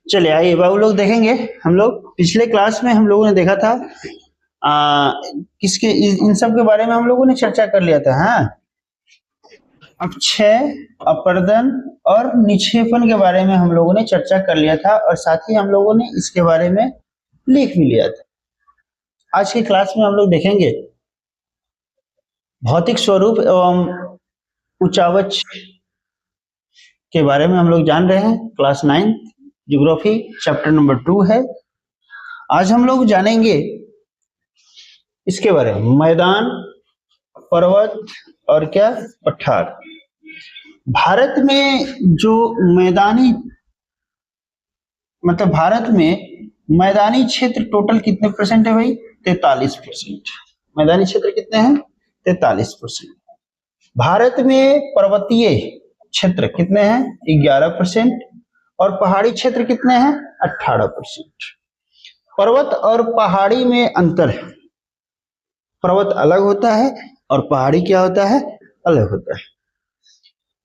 चलिए आइए बाबू लोग देखेंगे। हम लोग पिछले क्लास में हम लोगों ने देखा था किसके इन सब के बारे में हम लोगों ने चर्चा कर लिया था। हाँ, अपक्षय, अपरदन और निक्षेपण के बारे में हम लोगों ने चर्चा कर लिया था और साथ ही हम लोगों ने इसके बारे में लिख भी लिया था। आज की क्लास में हम लोग देखेंगे भौतिक स्वरूप एवं उचावच के बारे में हम लोग जान रहे हैं। क्लास 9 ज्योग्राफी चैप्टर नंबर 2 है। आज हम लोग जानेंगे इसके बारे में मैदान, पर्वत और क्या पठार। भारत में जो मैदानी मतलब भारत में मैदानी क्षेत्र टोटल कितने परसेंट है भाई? 43%। मैदानी क्षेत्र कितने हैं? 43%। भारत में पर्वतीय क्षेत्र कितने हैं? 11% और पहाड़ी क्षेत्र कितने हैं? 18%। पर्वत और पहाड़ी में अंतर है। पर्वत अलग होता है और पहाड़ी क्या होता है? अलग होता है।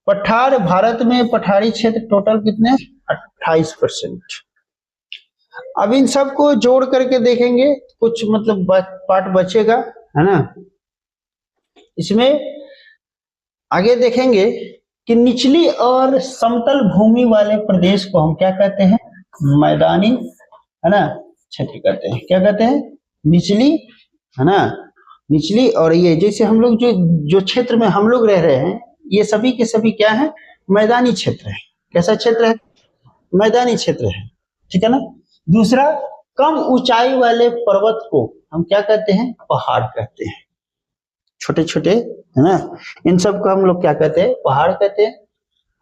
पठार, भारत में पठारी क्षेत्र टोटल कितने? 28%। अब इन सबको जोड़ करके देखेंगे, कुछ मतलब पार्ट बचेगा, है ना। इसमें आगे देखेंगे कि निचली और समतल भूमि वाले प्रदेश को हम क्या कहते हैं? मैदानी, है ना, क्षेत्र कहते हैं। क्या कहते हैं? निचली, है ना, निचली। और ये जैसे हम लोग जो क्षेत्र में हम लोग रह रहे हैं, ये सभी के सभी क्या है? मैदानी क्षेत्र है। कैसा क्षेत्र है? मैदानी क्षेत्र है, ठीक है ना। दूसरा, कम ऊंचाई वाले पर्वत को हम क्या कहते हैं? पहाड़ कहते हैं। छोटे छोटे, है ना, इन सब को हम लोग क्या कहते हैं? पहाड़ कहते हैं।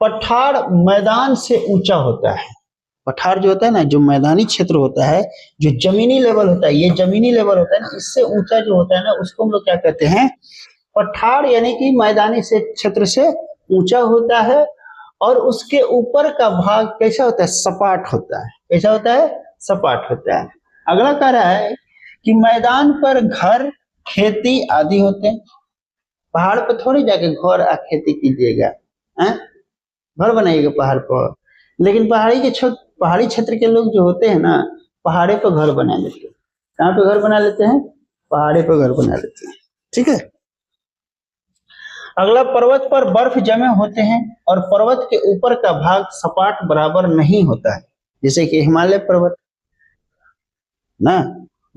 पठार मैदान से ऊंचा होता है। पठार जो होता है ना, जो मैदानी क्षेत्र होता है, जो जमीनी लेवल होता है, ये जमीनी लेवल होता है ना, इससे ऊंचा जो होता है ना, उसको हम लोग क्या कहते हैं? पठार। यानी कि मैदानी से क्षेत्र से ऊंचा होता है और उसके ऊपर का भाग कैसा होता है? सपाट होता है। कैसा होता है? सपाट होता है। अगला कह रहा है कि मैदान पर घर, खेती आदि होते हैं। पहाड़ पर थोड़ी जाके घर आ खेती कीजिएगा, घर बनाइएगा पहाड़ पर। लेकिन पहाड़ी क्षेत्र के लोग जो होते हैं ना, पहाड़े पर घर बना लेते हैं। कहाँ पे घर बना लेते हैं? पहाड़े पर घर बना लेते हैं, ठीक है। अगला, पर्वत पर बर्फ जमे होते हैं और पर्वत के ऊपर का भाग सपाट बराबर नहीं होता है। जैसे कि हिमालय पर्वत ना,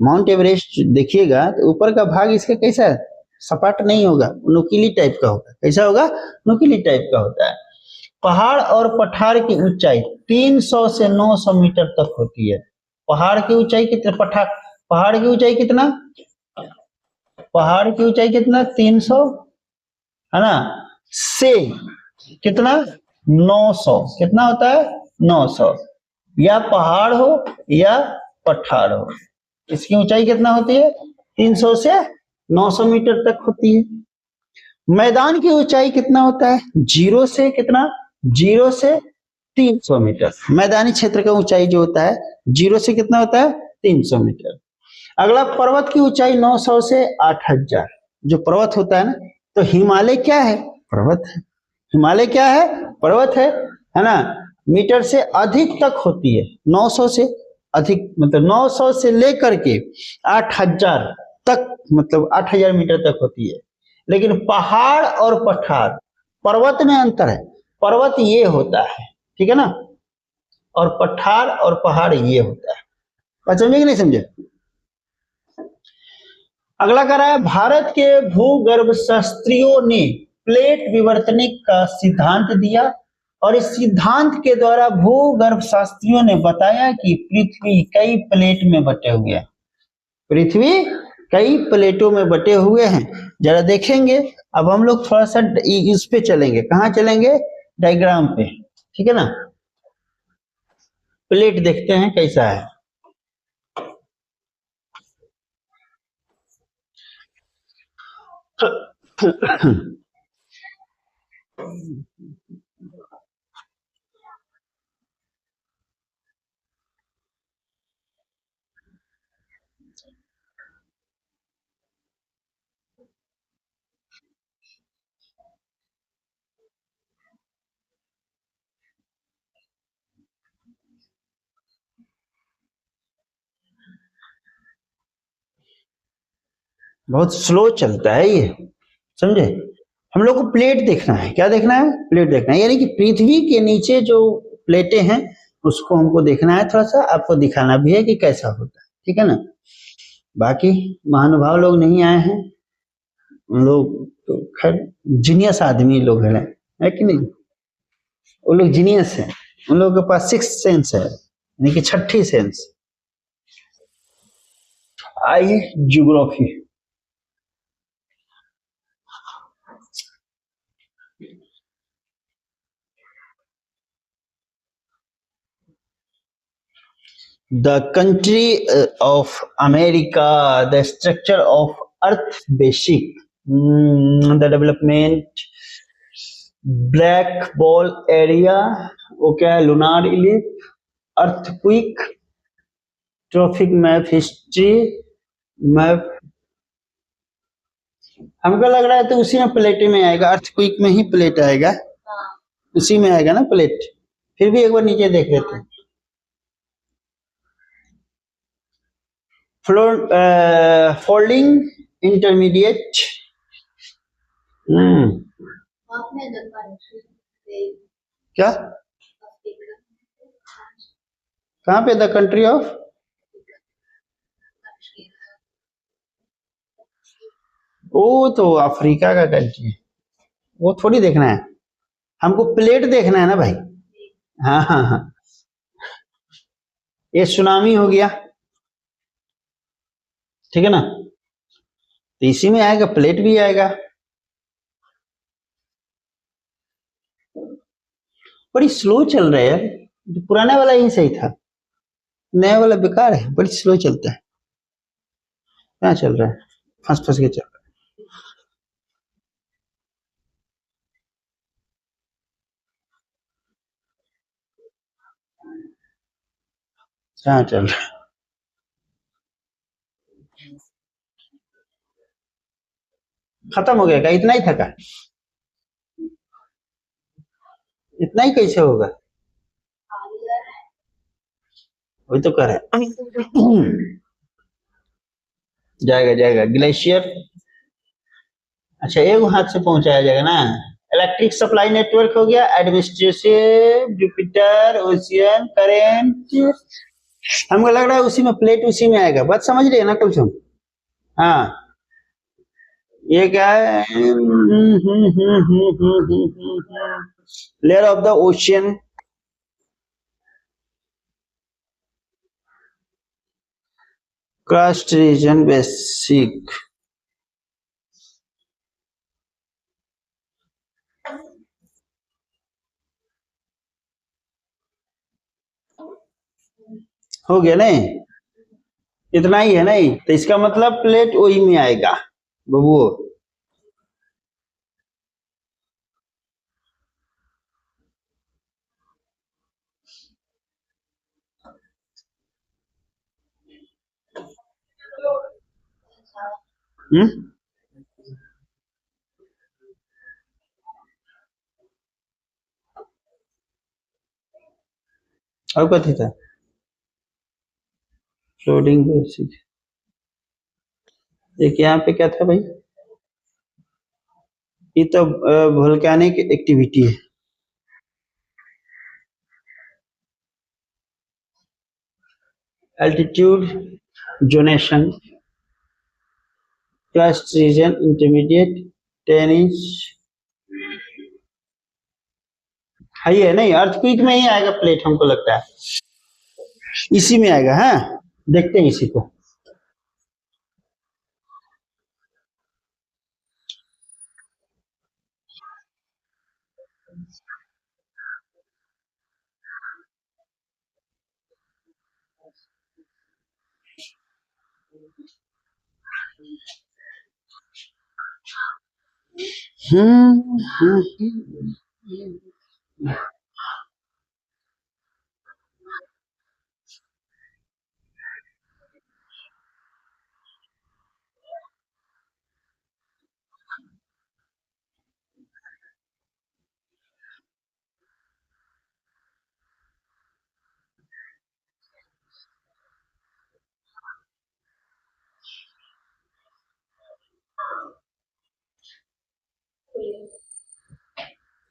माउंट एवरेस्ट देखिएगा तो ऊपर का भाग इसका कैसा है? सपाट नहीं होगा, नुकीली टाइप का होगा। कैसा होगा? नुकीली टाइप का होता है। पहाड़ और पठार की ऊंचाई 300 से 900 मीटर तक होती है। पहाड़ की ऊंचाई कितना? पहाड़ की ऊंचाई कितना? पहाड़ की ऊंचाई कितना? 300, है ना, से कितना? 900। कितना होता है? 900। या पहाड़ हो या पठार हो, इसकी ऊंचाई कितना होती है? 300 से 900 मीटर तक होती है। मैदान की ऊंचाई कितना होता है? जीरो से कितना? 0 से 300 मीटर। मैदानी क्षेत्र का ऊंचाई जो होता है, 0 से कितना होता है? 300 मीटर। अगला, पर्वत की ऊंचाई 900 से 8000। जो पर्वत होता है ना, तो हिमालय क्या है? पर्वत है। हिमालय क्या है? पर्वत है ना। मीटर से अधिक तक होती है। 900 से अधिक मतलब 900 से लेकर के 8000 तक, मतलब 8000 मीटर तक होती है। लेकिन पहाड़ और पठार, पर्वत में अंतर है। पर्वत ये होता है, ठीक है ना, और पठार और पहाड़ ये होता है। बात समझे कि नहीं समझे? अगला कह रहा है, भारत के भूगर्भ शास्त्रियों ने प्लेट विवर्तनिक का सिद्धांत दिया और इस सिद्धांत के द्वारा भूगर्भ शास्त्रियों ने बताया कि पृथ्वी कई प्लेट में बटे हुए हैं। पृथ्वी कई प्लेटों में बटे हुए हैं। जरा देखेंगे। अब हम लोग थोड़ा सा इस पे चलेंगे। कहाँ चलेंगे? डायग्राम पे, ठीक है ना। प्लेट देखते हैं कैसा है। बहुत स्लो चलता है ये, समझे। हम लोग को प्लेट देखना है, क्या देखना है, प्लेट देखना है, यानी कि पृथ्वी के नीचे जो प्लेटें हैं उसको हमको देखना है, थोड़ा सा आपको दिखाना भी है कि कैसा होता है, ठीक है ना। बाकी महानुभाव लोग नहीं आए हैं, उन लोग तो खैर जीनियस आदमी लोग हैं, है कि नहीं। वो लोग जीनियस हैं, उन लोगों के पास सिक्स सेंस है, यानी कि छठी सेंस। आइए geography. The country of America, the structure of Earth basic, the development, black ball area, वो क्या है, lunar ellipse, earthquake, trophic map, history map. हमको लग रहा है तो उसी में प्लेट में आएगा, अर्थक्वेक में ही प्लेट आएगा, उसी में आएगा ना प्लेट। फिर भी एक बार नीचे देख लेते हैं। Floor folding intermediate. हम्म, क्या, कहाँ पे, द कंट्री ऑफ, वो तो अफ्रीका का कंट्री है, वो थोड़ी देखना है, हमको प्लेट देखना है ना भाई। हाँ हाँ हाँ, ये सुनामी हो गया, ठीक है ना, तो इसी में आएगा, प्लेट भी आएगा। बड़ी स्लो चल रहा है यार, जो पुराना वाला ही सही था, नया वाला बेकार है, बड़ी स्लो चलता है। क्या चल रहा है, फंस फंस के चल रहा है, क्या चल रहा है। खत्म हो गया क्या, इतना ही थका, इतना ही कैसे होगा, वही तो कर रहा है। जाएगा जाएगा ग्लेशियर। अच्छा, एक हाथ से पहुंचाया जाएगा ना। इलेक्ट्रिक सप्लाई नेटवर्क हो गया, एडमिनिस्ट्रेटिव, जुपिटर, ओशियन करेंट। हमको लग रहा है उसी में प्लेट, उसी में आएगा, बात समझ रहे हैं ना कुलसुम। हाँ, ये क्या है, layer of the ocean. Crust region basic. हो गया नहीं, इतना ही है नहीं, तो इसका मतलब प्लेट वही में आएगा बबू। हम्म, और कथी था, फ्लोटिंग बेसिक। एक यहाँ पे क्या था भाई, ये तो वोल्केनिक एक्टिविटी है। Altitude zonation, crust region intermediate, 10 inch. है ये नहीं, अर्थक्वेक में ही आएगा प्लेट, हमको लगता है इसी में आएगा। हाँ, देखते हैं इसी को। हम्म,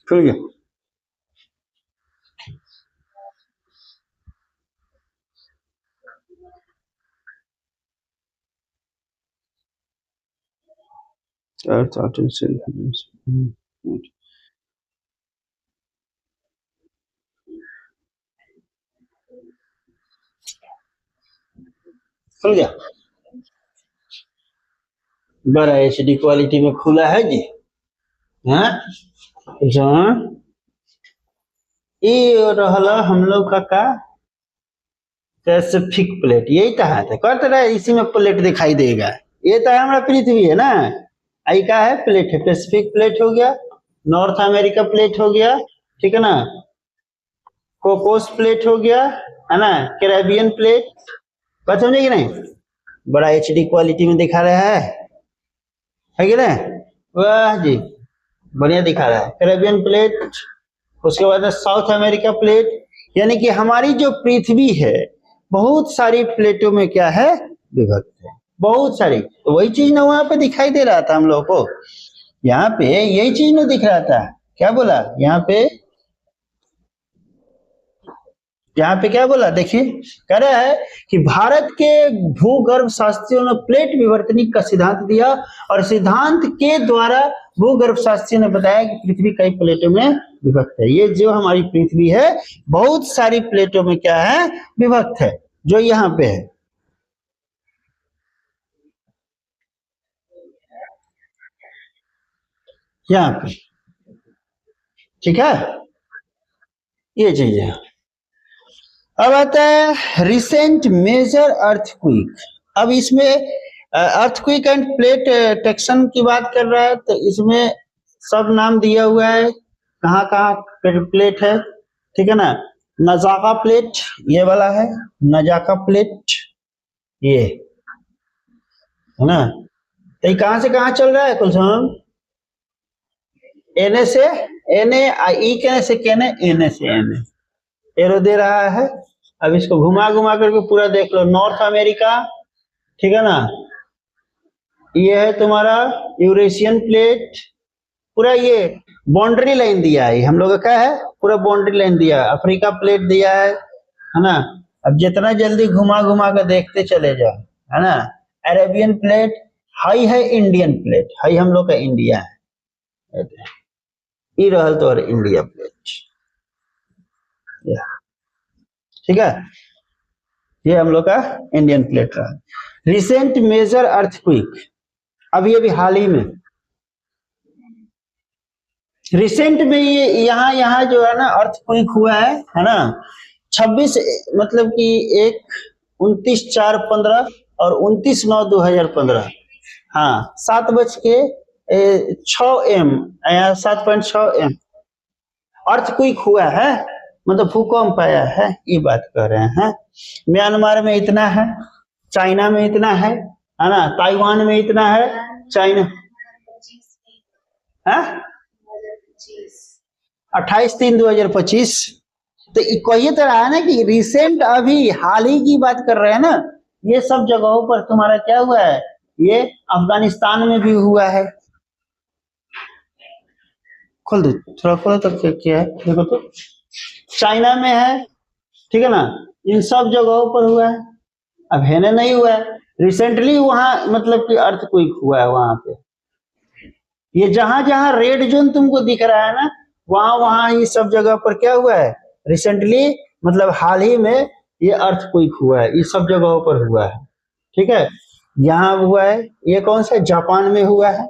खुल गया। खुल गया। बड़ा HD क्वालिटी में खुला है जी। हाँ जहाँ ये रहला हम लोग का पैसिफिक प्लेट, यही तो है कर रहा है, इसी में प्लेट दिखाई देगा। ये तो है हमारा पृथ्वी है ना, आई का है प्लेट है, पैसिफिक प्लेट हो गया, नॉर्थ अमेरिका प्लेट हो गया, ठीक है ना, कोकोस प्लेट हो गया, है ना, कैरेबियन प्लेट, बात समझे कि नहीं। बड़ा HD क्वालिटी में दिखा रहा है कि नहीं, वाह जी बढ़िया दिखा रहा है। कैरेबियन प्लेट, उसके बाद साउथ अमेरिका प्लेट, यानी कि हमारी जो पृथ्वी है बहुत सारी प्लेटों में क्या है विभक्त है, बहुत सारी। तो वही चीज ना वहां पे दिखाई दे रहा था हम लोग को, यहाँ पे यही चीज ना दिख रहा था। क्या बोला यहाँ पे क्या बोला, देखिए कह रहा है कि भारत के भूगर्भ शास्त्रियों ने प्लेट विवर्तनिक का सिद्धांत दिया और सिद्धांत के द्वारा भूगर्भ शास्त्रियों ने बताया कि पृथ्वी कई प्लेटों में विभक्त है। ये जो हमारी पृथ्वी है बहुत सारी प्लेटों में क्या है विभक्त है, जो यहाँ पे है। यहाँ पे ठीक है, ये चीज है। अब आता है रिसेंट मेजर अर्थक्वेक। अब इसमें अर्थक्वेक एंड प्लेट टेक्सन की बात कर रहा है, तो इसमें सब नाम दिया हुआ है कहाँ कहाँ प्लेट है, ठीक है ना। नजाका प्लेट ये वाला है, नजाका प्लेट ये है ना। तो ये कहाँ से कहाँ चल रहा है कुलसुम, एन से एन ई कहने से कहने एन से एन एरो दे रहा है। अब इसको घुमा घुमा करके पूरा देख लो, नॉर्थ अमेरिका, ठीक है ना, ये है तुम्हारा यूरेशियन प्लेट, पूरा ये बाउंड्री लाइन दिया है हम लोग का है, पूरा बाउंड्री लाइन दिया है। अफ्रीका प्लेट दिया है ना। अब जितना जल्दी घुमा घुमा कर देखते चले जाओ, है ना। अरेबियन प्लेट, हाई है इंडियन प्लेट, हाई हम लोग का इंडिया है, ये रहल तो इंडिया प्लेट, ठीक है, ये हम लोग का इंडियन प्लेट रहा। रिसेंट मेजर अर्थक्वेक, अभी हाल ही में रिसेंट में ये यहाँ जो है ना अर्थक्वेक हुआ है ना, 26 मतलब कि 29/4/15 और 29/9/2015, हाँ 7:06 7.6 अर्थक्वेक हुआ है, मतलब भूकंप आया है, ये बात कर रहे हैं। म्यांमार में इतना है, चाइना में इतना है ना, ताइवान में इतना है, चाइना 28/3/2025। तो कही तो रहा है ना कि रिसेंट अभी हाल ही की बात कर रहे हैं ना, ये सब जगहों पर तुम्हारा क्या हुआ है, ये अफगानिस्तान में भी हुआ है। खोल दो थोड़ा, खोलो तो क्या है देखो तो, चाइना में है, ठीक है ना, इन सब जगहों पर हुआ है। अब है ना नहीं हुआ है, रिसेंटली वहां मतलब कि अर्थक्वेक हुआ है वहां पे। ये जहां जहां रेड जोन तुमको दिख रहा है ना, वहां वहां ये सब जगह पर क्या हुआ है रिसेंटली, मतलब हाल ही में ये अर्थक्वेक हुआ है, ये सब जगहों पर हुआ है, ठीक है। यहाँ हुआ है, ये कौन सा, जापान में हुआ है।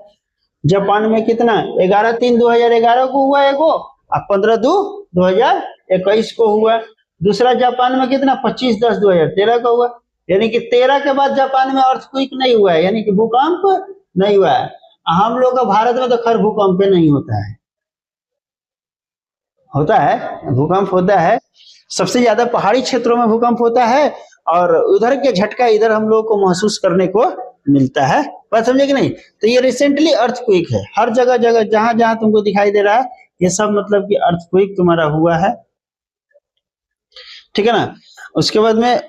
जापान में कितना, 11/3/2011 को हुआ है वो, और 15/2/2021 को हुआ। दूसरा जापान में कितना, 25/10/2013 का हुआ, यानी कि 13 के बाद जापान में अर्थक्वेक नहीं हुआ है, यानी कि भूकंप नहीं हुआ है। हम लोग का भारत में तो खैर भूकंप नहीं होता है, होता है भूकंप होता है, सबसे ज्यादा पहाड़ी क्षेत्रों में भूकंप होता है, और उधर के झटका इधर हम लोग को महसूस करने को मिलता है, बात समझे कि नहीं। तो ये रिसेंटली अर्थक्वेक है, हर जगह जगह जहां जहां तुमको दिखाई दे रहा है ये सब मतलब कि अर्थक्वेक तुम्हारा हुआ है, ठीक है ना। उसके बाद में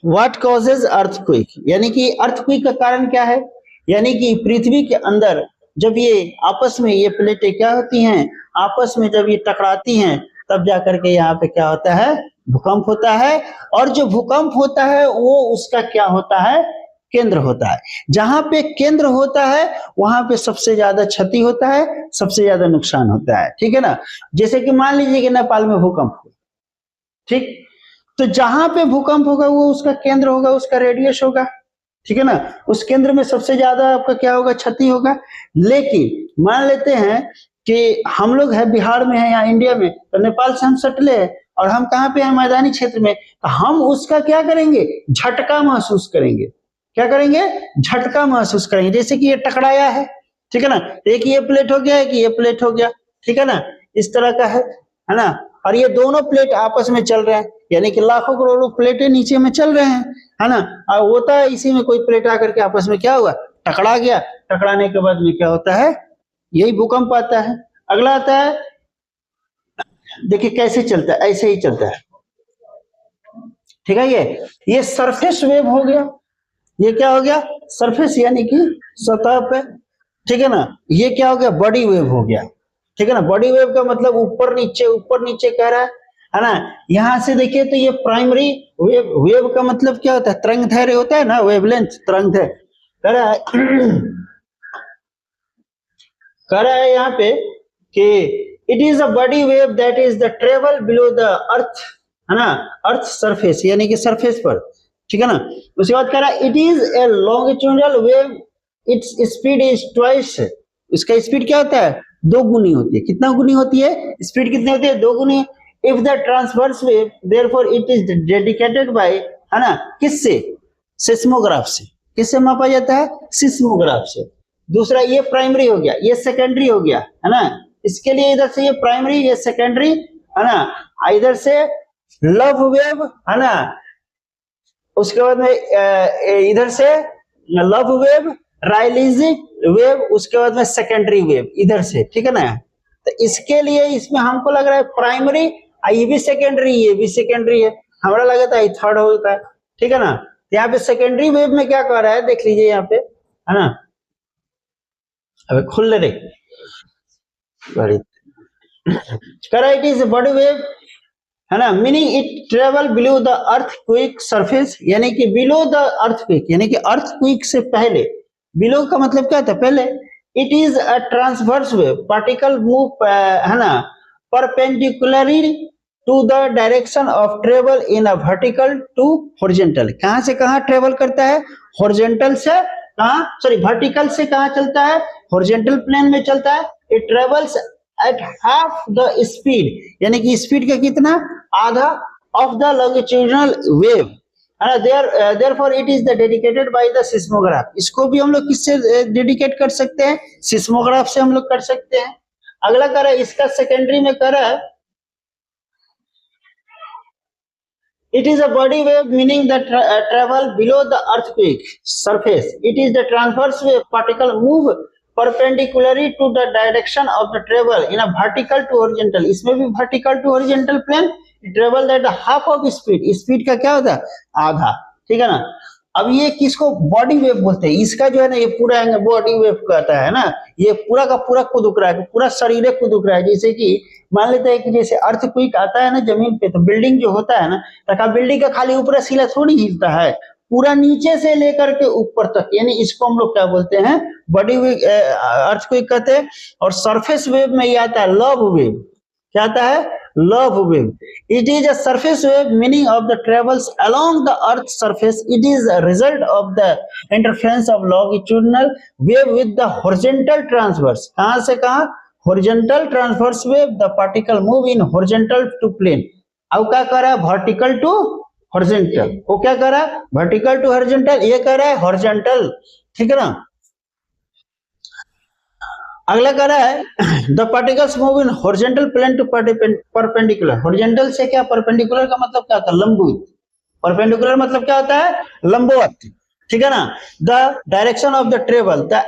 व्हाट कॉजेज अर्थक्वेक, यानी कि अर्थक्वेक का कारण क्या है, यानी कि पृथ्वी के अंदर जब ये आपस में ये प्लेटें क्या होती हैं, आपस में जब ये टकराती हैं तब जाकर के यहाँ पे क्या होता है, भूकंप होता है। और जो भूकंप होता है वो उसका क्या होता है, केंद्र होता है। जहां पे केंद्र होता है वहां पे सबसे ज्यादा क्षति होता है, सबसे ज्यादा नुकसान होता है, ठीक है ना। जैसे कि मान लीजिए कि नेपाल में भूकंप हुआ, ठीक, तो जहां पे भूकंप होगा वो उसका केंद्र होगा, उसका रेडियस होगा, ठीक है ना। उस केंद्र में सबसे ज्यादा आपका क्या होगा, क्षति होगा। लेकिन मान लेते हैं कि हम लोग है बिहार में है या इंडिया में, तो नेपाल से हम सटले हैं और हम कहाँ पे हैं, मैदानी क्षेत्र में, तो हम उसका क्या करेंगे, झटका महसूस करेंगे। क्या करेंगे, झटका महसूस करेंगे। जैसे कि ये टकराया है, ठीक है ना, एक ये प्लेट हो गया, एक ये प्लेट हो गया, ठीक है ना, इस तरह का है ना। और ये दोनों प्लेट आपस में चल रहे हैं, यानी कि लाखों करोड़ों प्लेटें नीचे में चल रहे हैं, है ना। और होता है इसी में कोई प्लेट आकर के आपस में क्या हुआ, टकरा गया। टकराने के बाद में क्या होता है, यही भूकंप आता है। अगला आता है, देखिए कैसे चलता है, ऐसे ही चलता है, ठीक है। ये सरफेस वेव हो गया, ये क्या हो गया, सरफेस यानी कि सतह पे, ठीक है ना। ये क्या हो गया, बॉडी वेव हो गया, ठीक है ना। बॉडी वेव का मतलब ऊपर नीचे कह रहा है ना। यहां से देखिए तो ये प्राइमरी वेव, वेव का मतलब क्या होता है, तरंगदैर्घ्य होता है ना, वेवलेंथ, तरंगदैर्घ्य कह रहा है यहाँ पे कि it is a body wave that is the travel below the earth, है ना, अर्थ सरफेस यानी कि सरफेस पर, ठीक है ना। उसके बाद कह रहा है it is a longitudinal wave, its speed is twice, इसका स्पीड क्या होता है, दो गुनी होती है। कितना गुनी होती है, स्पीड कितनी होती है, दो गुनी। If the transverse wave therefore it is dedicated by, है ना, किससे, सिस्मोग्राफ से। किससे मापा जाता है, सिस्मोग्राफ से। दूसरा ये प्राइमरी हो गया, ये सेकेंडरी हो गया, है ना। इसके लिए इधर से ये प्राइमरी, ये सेकेंडरी, है ना। इधर से लव वेव, है ना, उसके बाद में इधर से लव वेव, रायलीजिक वेव, उसके बाद में सेकेंडरी वेव इधर से, ठीक है ना। तो इसके लिए इसमें हमको लग रहा है प्राइमरी, ये भी सेकेंडरी, ये भी सेकेंडरी है, हमारा लगा था थर्ड होता है, ठीक है ना। यहाँ पे सेकेंडरी वेव में क्या कह रहा है, देख लीजिए यहाँ पे, है ना। अबे खुल ले बड़ी इट इज बॉडी वेव, है ना, meaning it travel below the earthquake surface, यानी कि बिलो द अर्थक्वेक यानी कि अर्थक्वेक से पहले। बिलो का मतलब क्या था, पहले। It is a transverse wave, particle move, है ना, perpendicularly to the direction of travel in a vertical to horizontal. कहां से कहां ट्रेवल करता है, हॉरिजॉन्टल से कहां, सॉरी वर्टिकल से कहां चलता है, हॉरिजॉन्टल प्लेन में चलता है। It travels at half the speed, यानी कि स्पीड का कितना, आधा, of the longitudinal wave, therefore it is the dedicated by the seismograph. इसको भी हम लोग किससे डेडिकेट कर सकते हैं, सिस्मोग्राफ से हम लोग कर सकते हैं। अगला कर है, इसका सेकेंडरी में कर है, it is a body wave meaning that travel below the earthquake surface. It is the transverse wave particle move perpendicularly to the direction of the travel in a vertical to horizontal. इसमें भी vertical to horizontal plane, travel at half of speed. Speed का क्या होता है, आधा, ठीक है ना। अब ये किसको बॉडी वेव बोलते हैं, इसका जो है ना ये पूरा बॉडी वेव कहता है ना। ये पूरा का पूरा कुदुक रहा है, पूरा शरीर कुदुक रहा है। जैसे कि मान लेते हैं कि जैसे अर्थक्वेक आता है ना जमीन पे, तो बिल्डिंग जो होता है ना, तो बिल्डिंग का खाली ऊपर सिला थोड़ी हिलता है, पूरा नीचे से लेकर के ऊपर तक, यानी इसको हम लोग क्या बोलते हैं, बॉडी वेव, अर्थक्वेक कहते हैं। और सरफेस वेव में ये आता है लव वेव, क्या आता है, love wave. It is a surface wave meaning of the travels along the earth's surface. It is a result of the interference of longitudinal wave with the horizontal transverse. कहां से कहां, horizontal transverse wave, the particle move in horizontal to plane. अब क्या कर रहा है, vertical to horizontal, वो क्या कर रहा है, vertical to horizontal, ये कर रहा है horizontal, ठीक है ना। अगला कह रहा है the particles move in horizontal plane to perpendicular. Horizontal से क्या, परपेंडिकुलर का मतलब क्या होता है, लंबवत। परपेंडिकुलर मतलब क्या होता है, लंबवत, ठीक है ना। The direction of the travel, the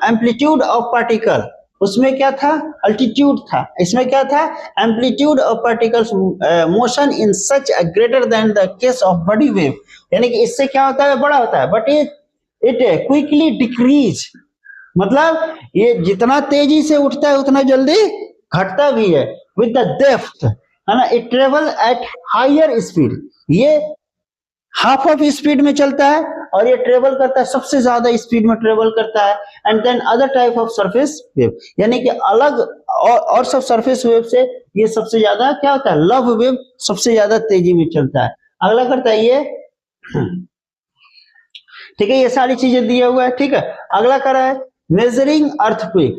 amplitude of particle, उसमें क्या था, अल्टीट्यूड था, इसमें क्या था, amplitude of particles motion in such greater than the case of body wave, यानी कि इससे क्या होता है, बड़ा होता है, बट इट क्विकली डिक्रीज मतलब ये जितना तेजी से उठता है उतना जल्दी घटता भी है। विद द डेप्थ, है ना, it travel at higher speed, ये हाफ ऑफ स्पीड में चलता है और ये ट्रेवल करता है, सबसे ज्यादा स्पीड में ट्रेवल करता है। And then other type of surface wave, यानी कि अलग और सब सरफेस वेव से ये सबसे ज्यादा क्या होता है, लव वेव सबसे ज्यादा तेजी में चलता है। अगला करता है ये, ठीक है, ये सारी चीजें दिया हुआ है, ठीक है। अगला कर रहा है मेजरिंग अर्थक्वेक,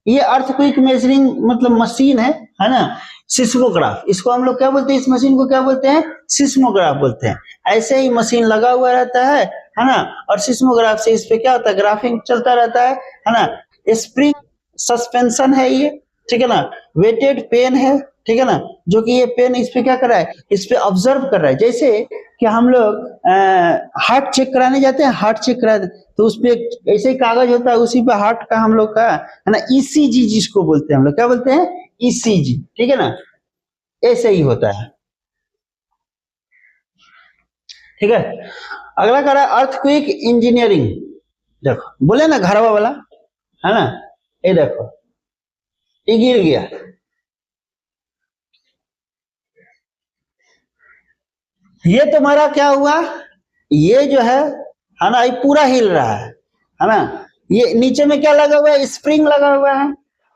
ये अर्थक्वेक मेजरिंग मतलब मशीन है ना, सिस्मोग्राफ, इसको हम लोग क्या बोलते हैं, इस मशीन को क्या बोलते हैं, सिस्मोग्राफ बोलते हैं। ऐसे ही मशीन लगा हुआ रहता है ना, और सिस्मोग्राफ से इस पे क्या होता है, ग्राफिंग चलता रहता है ना। स्प्रिंग सस्पेंशन है ये, ठीक है ना, वेटेड पेन है, ठीक है ना, जो कि ये पेन इस पे क्या कर रहा है, इस पे ऑब्जर्व कर रहा है। जैसे कि हम लोग हार्ट चेक कराने जाते हैं, हार्ट चेक करा तो उस पे ऐसे ही कागज होता है, उसी पे हार्ट का हम लोग का है ना ईसीजी जिसको बोलते हैं, हम लोग क्या बोलते हैं, ईसीजी, ठीक है ना, ऐसे ही होता है, ठीक है। अगला कह रहा है अर्थक्वेक इंजीनियरिंग, देखो बोले ना घरवा वाला, है ना, ये देखो ये गिर गया, ये तुम्हारा क्या हुआ, ये जो है ना, ये पूरा हिल रहा है ना, ये नीचे में क्या लगा हुआ है, स्प्रिंग लगा हुआ है।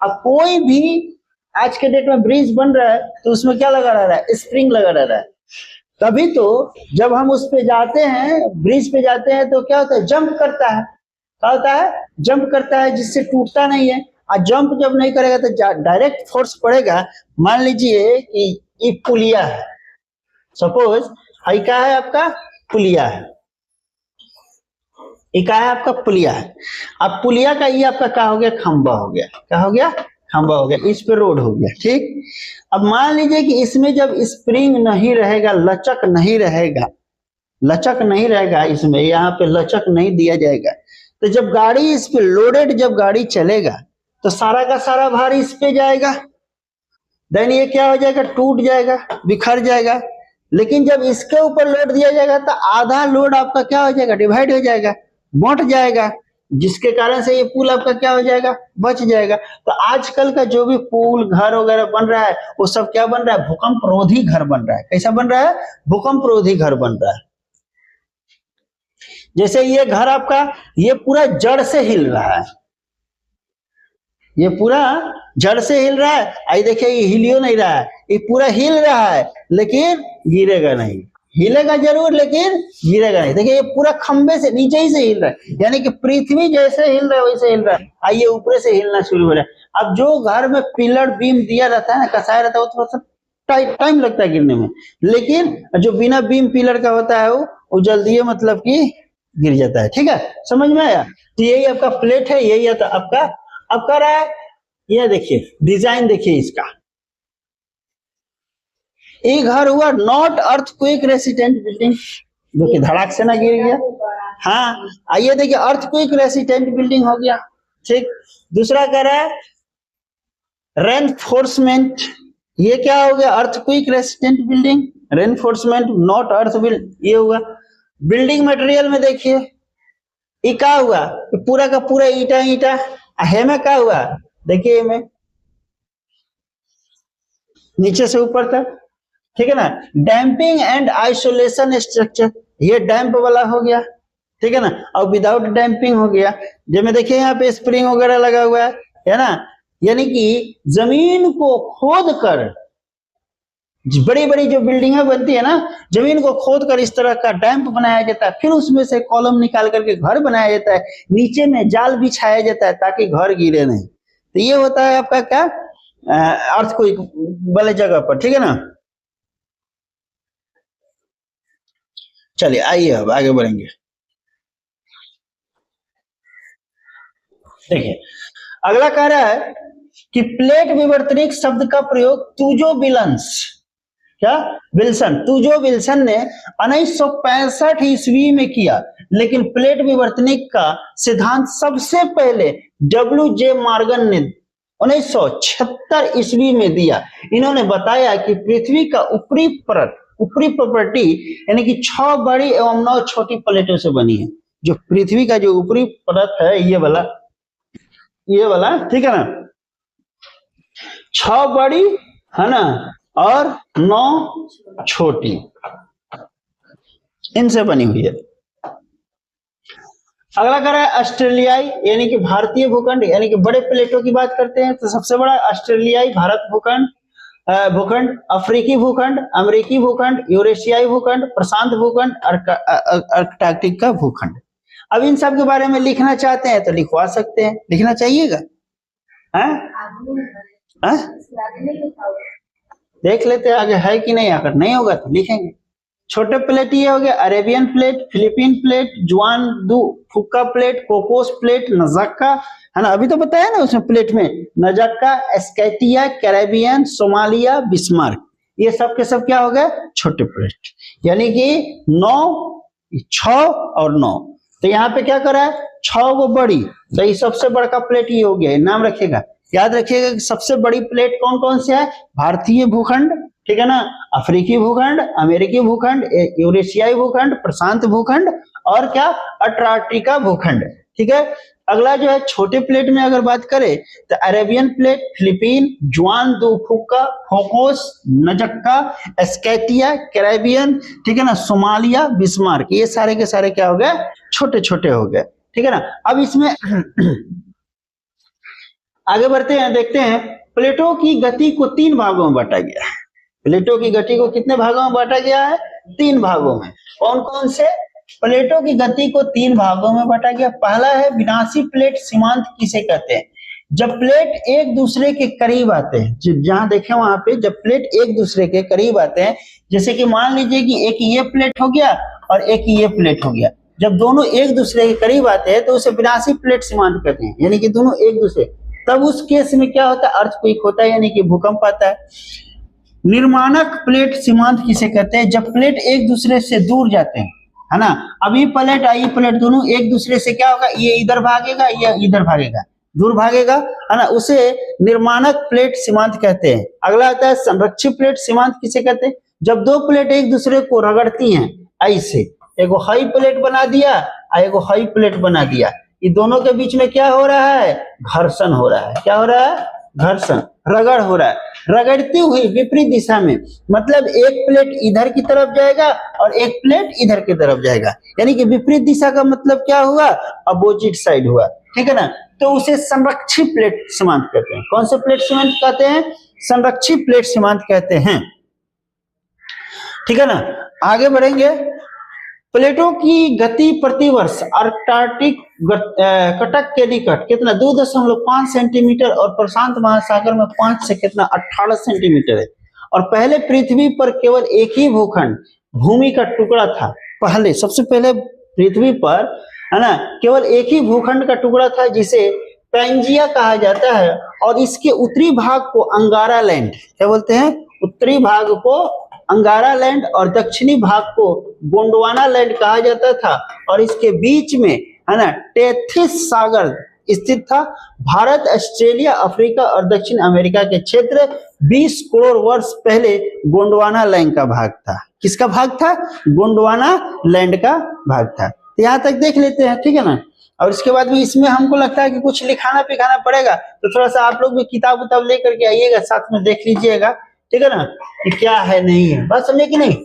अब कोई भी आज के डेट में ब्रिज बन रहा है तो उसमें क्या लगा रहा है, स्प्रिंग लगा रहा है। तभी तो जब हम उस पे जाते हैं, ब्रिज पे जाते हैं, तो क्या होता है, जंप करता है, क्या होता है, जंप करता है, जिससे टूटता नहीं है। और जंप जब नहीं करेगा तो डायरेक्ट फोर्स पड़ेगा। मान लीजिए कि ये पुलिया है, सपोज हाई क्या है आपका, पुलिया है, ये क्या है आपका, पुलिया है। अब पुलिया का ये आपका क्या हो गया, खंबा हो गया, क्या हो गया, खंबा हो गया, इस पे रोड हो गया, ठीक। अब मान लीजिए कि इसमें जब स्प्रिंग नहीं रहेगा, लचक नहीं रहेगा, लचक नहीं रहेगा, इसमें यहाँ पे लचक नहीं दिया जाएगा, तो जब गाड़ी इस पे लोडेड, जब गाड़ी चलेगा तो सारा का सारा भार इस पे जाएगा, देन ये क्या हो जाएगा, टूट जाएगा, बिखर जाएगा। लेकिन जब इसके ऊपर लोड दिया जाएगा तो आधा लोड आपका क्या हो जाएगा, डिवाइड हो जाएगा, बंट जाएगा, जिसके कारण से ये पुल आपका क्या हो जाएगा, बच जाएगा। तो आजकल का जो भी पुल घर वगैरह बन रहा है वो सब क्या बन रहा है, भूकंप रोधी घर बन रहा है। कैसा बन रहा है, भूकंप रोधी घर बन रहा है। जैसे ये घर आपका, ये पूरा जड़ से हिल रहा है, ये पूरा जड़ से हिल रहा है। आई देखिए ये हिलियो नहीं रहा है, ये पूरा हिल रहा है लेकिन गिरेगा नहीं, हिलेगा जरूर लेकिन गिरेगा नहीं। देखिए ये पूरा खंबे से नीचे ही से हिल रहा है, यानी कि पृथ्वी जैसे हिल रहा है वैसे हिल रहा है, आइए ऊपर से हिलना शुरू हो रहा है। अब जो घर में पिलर बीम दिया रहता है ना, कसाया रहता है, वो थोड़ा सा टाइम लगता है गिरने में, लेकिन जो बिना बीम पिलर का होता है वो जल्दी मतलब कि गिर जाता है, ठीक है, समझ में आया। तो यही आपका प्लेट है, यही आपका। अब कह रहा है, ये देखिए डिजाइन देखिए इसका, एक घर हुआ नॉट अर्थक्वेक रेसिस्टेंट बिल्डिंग, जो कि धड़ाक से ना गिर गया। हाँ, आइए देखिए अर्थक्वेक रेसिस्टेंट बिल्डिंग हो गया, ठीक। दूसरा कह रहा है रेनफोर्समेंट, ये क्या हो गया, earthquake resistant building, reinforcement not earth build, ये हुआ। बिल्डिंग मटेरियल में देखिए ये क्या हुआ, पूरा का पूरा ईटा ईटा, है में क्या हुआ, देखिए में नीचे से ऊपर तक, ठीक है ना। डैम्पिंग एंड आइसोलेशन स्ट्रक्चर, ये डैम्प वाला हो गया, ठीक है ना, और विदाउट डैम्पिंग हो गया। जब में देखिए यहाँ पे स्प्रिंग वगैरह लगा हुआ है ना, यानी कि जमीन को खोद कर, बड़ी बड़ी जो बिल्डिंगें बनती है ना, जमीन को खोद कर इस तरह का डैम्प बनाया जाता है, फिर उसमें से कॉलम निकाल करके घर बनाया जाता है, नीचे में जाल बिछाया जाता है ताकि घर गिरे नहीं। तो ये होता है आपका क्या, अर्थक्वेक वाले जगह पर, ठीक है ना। चलिए आइए अब आगे बढ़ेंगे। देखिए अगला कह रहा है कि प्लेट विवर्तनिक शब्द का प्रयोग तुजो विल्सन, क्या विल्सन, तुजो विल्सन ने 1965 ईस्वी में किया, लेकिन प्लेट विवर्तनिक का सिद्धांत सबसे पहले डब्ल्यू.जे. मॉर्गन ने 1976 ईस्वी में दिया। इन्होंने बताया कि पृथ्वी का ऊपरी परत, ऊपरी प्रॉपर्टी, यानी कि 6 बड़ी एवं 9 छोटी प्लेटों से बनी है। जो पृथ्वी का जो ऊपरी परत है ये वाला, ये वाला, ठीक है ना, 6 बड़ी है ना और 9 छोटी, इनसे बनी हुई है। अगला कह रहा है ऑस्ट्रेलियाई यानी कि भारतीय भूखंड, यानी कि बड़े प्लेटों की बात करते हैं तो सबसे बड़ा ऑस्ट्रेलियाई भारत भूखंड, अफ्रीकी भूखंड, अमेरिकी भूखंड, यूरेशियाई भूखंड, प्रशांत भूखंड, अर्कटार्कटिक का भूखंड। अब इन सब के बारे में लिखना चाहते हैं तो लिखवा सकते हैं, लिखना चाहिएगा, देख लेते हैं आगे है कि नहीं, अगर नहीं होगा तो लिखेंगे। छोटे प्लेट ये हो गया अरेबियन प्लेट, फिलीपीन प्लेट, जुआन दू फुक्का प्लेट, कोकोस प्लेट, नजाका, है ना, अभी तो बताया ना उसमें प्लेट में, नजाका, एस्केटिया, कैरेबियन, सोमालिया, बिस्मार्क, ये सब के सब क्या हो गए छोटे प्लेट, यानी कि 9, 6 और 9। तो यहाँ पे क्या करा है 6 वो बड़ी, तो ये सबसे बड़ा प्लेट ये हो गया, नाम रखिएगा, याद रखिएगा कि सबसे बड़ी प्लेट कौन कौन से है, भारतीय भूखंड, ठीक है ना, अफ्रीकी भूखंड, अमेरिकी भूखंड, यूरेशियाई भूखंड, प्रशांत भूखंड और क्या अंटार्कटिका भूखंड, ठीक है। अगला जो है छोटे प्लेट में अगर बात करें तो अरेबियन प्लेट, फिलीपीन, जुआन दो फुक्का, फोकोस, नजक्का, एस्केटिया, कैरेबियन, ठीक है ना, सोमालिया, बिस्मार्क, ये सारे के सारे क्या हो गए छोटे छोटे हो गए, ठीक है ना। अब इसमें आगे बढ़ते हैं, देखते हैं प्लेटों की गति को 3 भागों में बांटा गया है। प्लेटों की गति को कितने भागों में बांटा गया है 3 भागों में। कौन कौन से? प्लेटों की गति को 3 भागों में बांटा गया। पहला है विनाशी प्लेट सीमांत किसे कहते हैं? जब प्लेट एक दूसरे के करीब आते हैं, जहां देखें वहां पे जब प्लेट एक दूसरे के करीब आते हैं, जैसे कि मान लीजिए कि एक ये प्लेट हो गया और एक ये प्लेट हो गया, जब दोनों एक दूसरे के करीब आते हैं तो उसे विनाशी प्लेट सीमांत कहते हैं, यानी कि दोनों एक दूसरे, तब उस केस में क्या होता है अर्थक्वेक होता है, यानी कि भूकंप आता है। निर्माणक प्लेट सीमांत किसे कहते हैं? जब प्लेट एक दूसरे से दूर जाते हैं, है ना, अभी प्लेट आई प्लेट दोनों एक दूसरे से क्या होगा, ये इधर भागेगा या इधर भागेगा, दूर भागेगा, है ना, उसे निर्माणक प्लेट सीमांत कहते हैं। अगला आता है संरक्षित प्लेट सीमांत किसे कहते हैं? जब दो प्लेट एक दूसरे को रगड़ती हैं, ऐसे एगो हाई प्लेट बना दिया और एगो हाई प्लेट बना दिया, ये दोनों के बीच में क्या हो रहा है? घर्षण हो रहा है। क्या हो रहा है? घर्षण, रगड़ हो रहा है, रगड़ती हुई विपरीत दिशा में, मतलब एक प्लेट इधर की तरफ जाएगा और एक प्लेट इधर की तरफ जाएगा, यानी कि विपरीत दिशा का मतलब क्या हुआ? अपोजिट साइड हुआ, ठीक है ना। तो उसे संरक्षित प्लेट सीमांत कहते हैं। कौन से प्लेट सीमांत कहते हैं? संरक्षित प्लेट सीमांत कहते हैं, ठीक है ना। आगे बढ़ेंगे। प्लेटों की गति प्रतिवर्ष अर्कटार्कटिक कटक के निकट कितना 2.5 सेंटीमीटर और प्रशांत महासागर में 5 से कितना 18 सेंटीमीटर है। और पहले पृथ्वी पर केवल एक ही भूखंड भूमि का टुकड़ा था। पहले सबसे पहले पृथ्वी पर, है ना, केवल एक ही भूखंड का टुकड़ा था जिसे पैंजिया कहा जाता है, और इसके उत्तरी भाग को अंगारा लैंड क्या बोलते हैं? उत्तरी भाग को अंगारा लैंड और दक्षिणी भाग को गोंडवाना लैंड कहा जाता था, और इसके बीच में, है ना, टेथिस सागर स्थित था। भारत, ऑस्ट्रेलिया, अफ्रीका और दक्षिण अमेरिका के क्षेत्र 20 करोड़ वर्ष पहले गोंडवाना लैंड का भाग था। किसका भाग था? गोंडवाना लैंड का भाग था। तो यहाँ तक देख लेते हैं, ठीक है ना। और इसके बाद भी इसमें हमको लगता है कि कुछ लिखाना पिखाना पड़ेगा, तो थोड़ा सा आप लोग भी किताब उताब लेकर के आइएगा, साथ में देख लीजिएगा, ठीक है ना, कि क्या है नहीं है, बात समझे कि नहीं।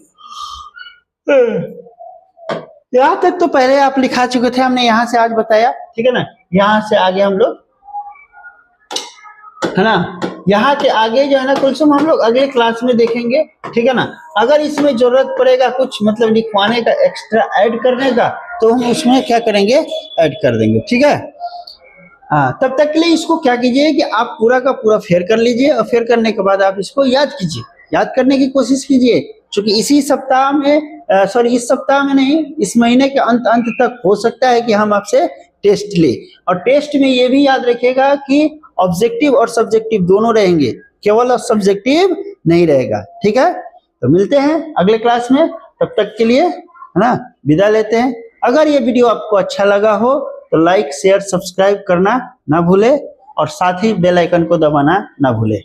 यहाँ तक तो पहले आप लिखा चुके थे, हमने यहाँ से आज बताया, ठीक है ना। यहाँ से आगे हम लोग, है ना, यहाँ के आगे जो है ना कुलसुम हम लोग अगले क्लास में देखेंगे, ठीक है ना। अगर इसमें जरूरत पड़ेगा कुछ मतलब लिखवाने का, एक्स्ट्रा ऐड करने का, तो हम उसमें क्या करेंगे, ऐड कर देंगे, ठीक है। हाँ, तब तक के लिए इसको क्या कीजिए कि आप पूरा का पूरा फेयर कर लीजिए, और फेयर करने के बाद आप इसको याद कीजिए, याद करने की कोशिश कीजिए, क्योंकि इसी सप्ताह में इस सप्ताह में नहीं, इस महीने के अंत तक हो सकता है कि हम आपसे टेस्ट ले। और टेस्ट में ये भी याद रखिएगा कि ऑब्जेक्टिव और सब्जेक्टिव दोनों रहेंगे, केवल सब्जेक्टिव नहीं रहेगा, ठीक है। तो मिलते हैं अगले क्लास में, तब तक के लिए, है ना, विदा लेते हैं। अगर ये वीडियो आपको अच्छा लगा हो तो लाइक शेयर सब्सक्राइब करना ना भूले, और साथ ही बेल आइकन को दबाना ना भूले।